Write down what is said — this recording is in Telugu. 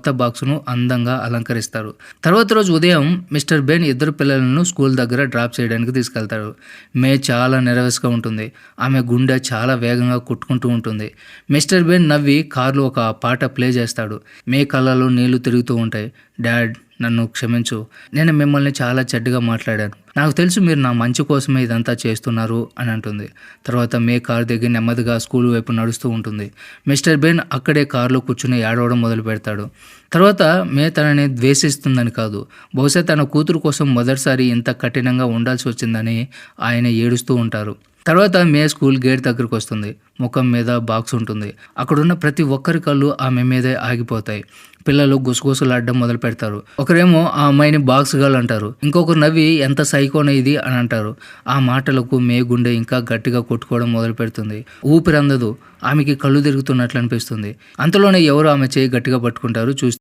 కొత్త బాక్సును అందంగా అలంకరిస్తారు. తర్వాత రోజు ఉదయం మిస్టర్ బెన్ ఇద్దరు పిల్లలను స్కూల్ దగ్గర డ్రాప్ చేయడానికి తీసుకెళ్తాడు. మే చాలా నెర్వస్గా ఉంటుంది. ఆమె గుండె చాలా వేగంగా కొట్టుకుంటూ ఉంటుంది. మిస్టర్ బెన్ నవ్వి కారులో ఒక పాట ప్లే చేస్తాడు. మే కళ్ళలో నీళ్లు తిరుగుతూ ఉంటాయి. డాడ్, నన్ను క్షమించు. నేను మిమ్మల్ని చాలా చెడ్డగా మాట్లాడాను. నాకు తెలుసు మీరు నా మంచి కోసమే ఇదంతా చేస్తున్నారు అని అంటుంది. తర్వాత మే కారు దగ్గర నెమ్మదిగా స్కూల్ వైపు నడుస్తూ ఉంటుంది. మిస్టర్ బెన్ అక్కడే కారులో కూర్చుని ఏడవడం మొదలు పెడతాడు. తర్వాత మే తనని ద్వేషిస్తుందని కాదు, బహుశా తన కూతురు కోసం మొదటిసారి ఇంత కఠినంగా ఉండాల్సి వచ్చిందని ఆయన ఏడుస్తూ ఉంటారు. తర్వాత మే స్కూల్ గేట్ దగ్గరకు వస్తుంది. ముఖం మీద బాక్స్ ఉంటుంది. అక్కడున్న ప్రతి ఒక్కరి కళ్ళు ఆమె మీదే ఆగిపోతాయి. పిల్లలు గుసగుసలాడడం మొదలు పెడతారు. ఒకరేమో ఆ అమ్మాయిని బాక్స్ గర్ల్ అంటారు. ఇంకొకరు నవ్వి ఎంత సైకోన ఇది అని అంటారు. ఆ మాటలకు మే గుండె ఇంకా గట్టిగా కొట్టుకోవడం మొదలు పెడుతుంది. ఊపిరి అందదు. ఆమెకి కళ్ళు తిరుగుతున్నట్లు అనిపిస్తుంది. అంతలోనే ఎవరో ఆమె చేయి గట్టిగా పట్టుకుంటారు.